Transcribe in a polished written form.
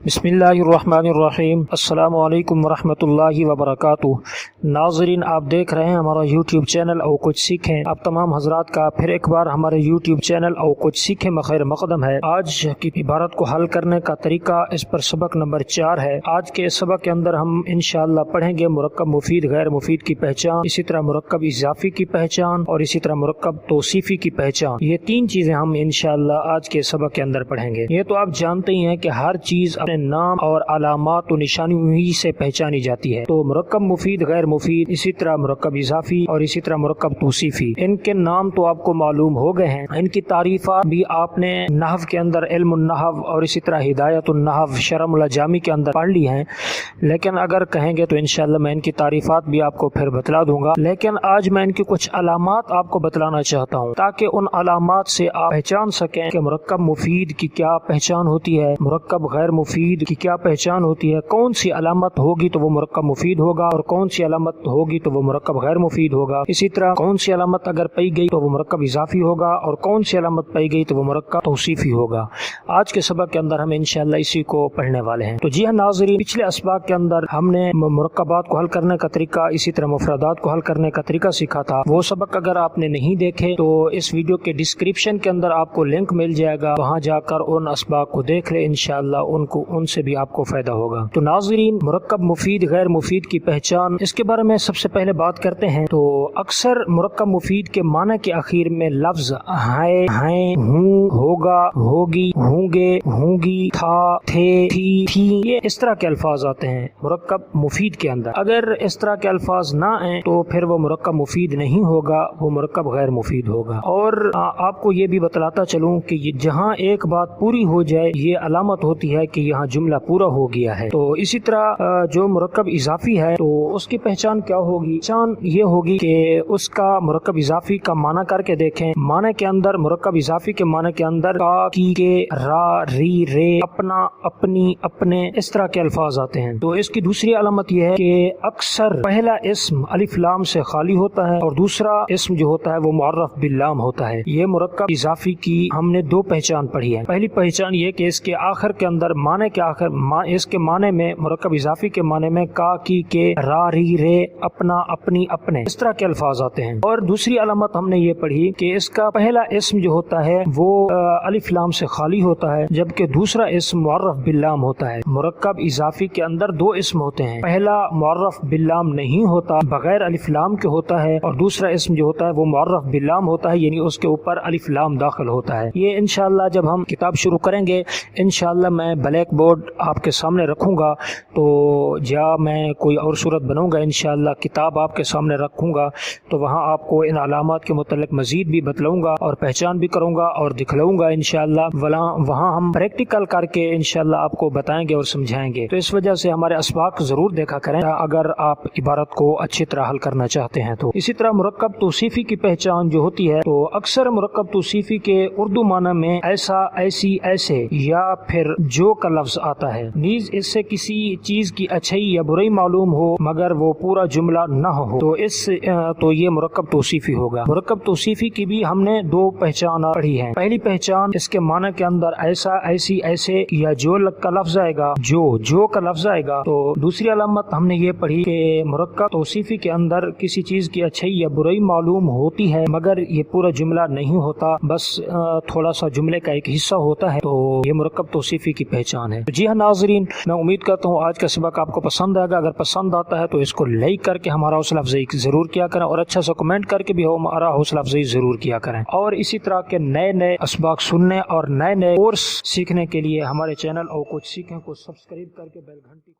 बिस्मिल्लाहिर्रहमानिर्रहीम। अस्सलामु अलैकुम वरहमतुल्लाहि वबरकातुह। नाज़रीन, आप देख रहे हैं हमारा यूट्यूब चैनल और कुछ सीखें। आप तमाम हजरात का फिर एक बार हमारे यूट्यूब चैनल और कुछ सीखें में खैर मकदम है। आज की इबारत को हल करने का तरीका, इस पर सबक नंबर 4 है। आज के सबक के अंदर हम इंशाअल्लाह पढ़ेंगे मुरक्कब मुफीद गैर मुफीद की पहचान, इसी तरह मुरक्कब इजाफी की पहचान और इसी तरह मुरक्कब तौसीफी की पहचान। ये 3 चीजें हम इंशाअल्लाह आज के सबक के अंदर पढ़ेंगे। ये तो आप जानते ही हैं कि हर चीज नाम और अलामात और निशानी से पहचानी जाती है। तो मुरक्कब मुफीद गैर मुफीद, इसी तरह मुरक्कब इजाफी और इसी तरह मुरक्कब तौसीफी, इनके नाम तो आपको मालूम हो गए हैं। इनकी तारीफात भी आपने नहव के अंदर इल्मुन नहव और इसी तरह हिदायतुन नहव शरमुल जामी के अंदर पढ़ ली हैं। लेकिन अगर कहेंगे तो इंशाअल्लाह मैं इनकी तारीफात भी आपको फिर बतला दूंगा। लेकिन आज मैं इनकी कुछ अलामात आपको बतलाना चाहता हूँ ताकि उन अलामात से आप पहचान सकें कि मुरक्कब मुफीद की क्या पहचान होती है, मुरक्कब गैर मुफीद की क्या पहचान होती है। कौन सी अलामत होगी तो वो मुरक्कब मुफीद होगा और कौन सी अलामत होगी तो वो मुरक्कब गैर मुफीद होगा। इसी तरह कौन सी अलामत अगर पाई गई तो वो मुरक्कब इजाफी होगा और कौन सी अलामत पाई गई तो वो मुरक्कब तौसीफी होगा। आज के सबक के अंदर हम इंशाअल्लाह इसी को पढ़ने वाले हैं। तो जी हाँ नाज़रीन, पिछले असबाक के अंदर हमने मुरक्कबात को हल करने का तरीका, इसी तरह मुफरदात को हल करने का तरीका सीखा था। वो सबक अगर आपने नहीं देखे तो इस वीडियो के डिस्क्रिप्शन के अंदर आपको लिंक मिल जाएगा, वहाँ जाकर उन असबाक को देख ले, इंशाअल्लाह उनसे भी आपको फायदा होगा। तो नाज़रीन, मुरक्कब मुफीद गैर मुफीद की पहचान, इसके बारे में सबसे पहले बात करते हैं। तो अक्सर मुरक्कब मुफीद के माना के आखिर में लफ्ज है, हूँ, होगा, होगी, होंगे, होंगी, था, थे, थी, ये इस तरह के अल्फाज आते हैं मुरक्कब मुफीद के अंदर। अगर इस तरह के अल्फाज ना आए तो फिर वो मुरक्कब मुफीद नहीं होगा, वो मुरक्कब गैर मुफीद होगा। और आपको ये भी बतलाता चलूँ कि जहाँ एक बात पूरी हो जाए ये अलामत होती है कि यहाँ जुमला पूरा हो गया है। तो इसी तरह जो मुरक्कब इजाफी है तो उसकी पहचान क्या होगी? पहचान ये होगी कि उसका मुरक्कब इजाफी का माना करके देखें। माना के अंदर, मुरक्कब इजाफी के माना के अंदर का, की, के, रा, री, रे, अपना, अपनी, अपने, इस तरह के अल्फाज आते हैं। तो इसकी दूसरी अलामत यह है कि अक्सर पहला इस्म अलिफ लाम से खाली होता है और दूसरा इस्म जो होता है वो मुअर्रफ बिल्लाम होता है। ये मुरक्कब इजाफी की हमने 2 पहचान पढ़ी है। पहली पहचान ये कि इसके आखिर के अंदर, माने के आखिर, इसके माने में, मुरक्कब इजाफी के माने में का, की, के, रा, री, रे, अपना, अपनी, अपने, इस तरह के अल्फाज आते हैं। और दूसरी अलामत हमने ये पढ़ी कि इसका पहला इस्म जो होता है वो अलिफ लाम से खाली होता है, जबकि दूसरा इस्म मुअर्रफ बिल्लाम होता है। मुरक्कब इजाफी के अंदर 2 इस्म होते हैं, पहला मुअर्रफ बिल्लाम नहीं होता, बगैर अलिफ लाम के होता है, और दूसरा इस्म जो होता है वो मुअर्रफ बिल्लाम होता है, यानी उसके ऊपर अलिफ लाम दाखिल होता है। ये इंशाअल्लाह जब हम किताब शुरू करेंगे इंशाअल्लाह मैं ब्लैक बोर्ड आपके सामने रखूंगा, तो या मैं कोई और सूरत बनाऊंगा इंशाअल्लाह, किताब आपके सामने रखूंगा, तो वहाँ आपको इन अलामात के मुतल्लिक मजीद भी बतलाऊंगा और पहचान भी करूंगा और दिखलाऊंगा इंशाअल्लाह। वहाँ हम प्रैक्टिकल करके इंशाअल्लाह आपको बताएंगे और समझाएंगे। तो इस वजह से हमारे असबाक जरूर देखा करें अगर आप इबारत को अच्छी तरह हल करना चाहते हैं। तो इसी तरह मुरक्कब तौसीफी की पहचान जो होती है, तो अक्सर मुरक्कब तौसीफी के उर्दू माना में ऐसा, ऐसी, ऐसे या फिर जो का लफ्ज आता है। नीज इससे किसी चीज की अच्छाई या बुराई मालूम हो मगर वो पूरा जुमला न हो तो ये मुरक्कब तौसीफी होगा। मुरक्कब तौसीफी की भी हमने 2 पहचान पढ़ी है। पहली पहचान, इसके माना के अंदर ऐसा, ऐसी, ऐसे या जो का लफ्ज आएगा, जो का लफ्ज आएगा। तो दूसरी अलामत हमने ये पढ़ी कि मुरक्कब तौसीफी के अंदर किसी चीज की अच्छाई या बुराई मालूम होती है मगर ये पूरा जुमला नहीं होता, बस थोड़ा सा जुमले का एक हिस्सा होता है, तो ये मुरक्कब तौसीफी की पहचान है। जी हाँ नाज़रीन, मैं उम्मीद करता हूँ आज का सबक आपको पसंद आएगा। अगर पसंद आता है तो इसको लाइक करके हमारा हौसला अफजाई जरूर किया करें और अच्छा सा कमेंट करके भी हमारा हौसला अफजाई जरूर किया करें। और इसी तरह के नए नए असबाक सुनने और नए नए कोर्स सीखने के लिए हमारे चैनल और कुछ सीखें को सब्सक्राइब करके बेल घंटी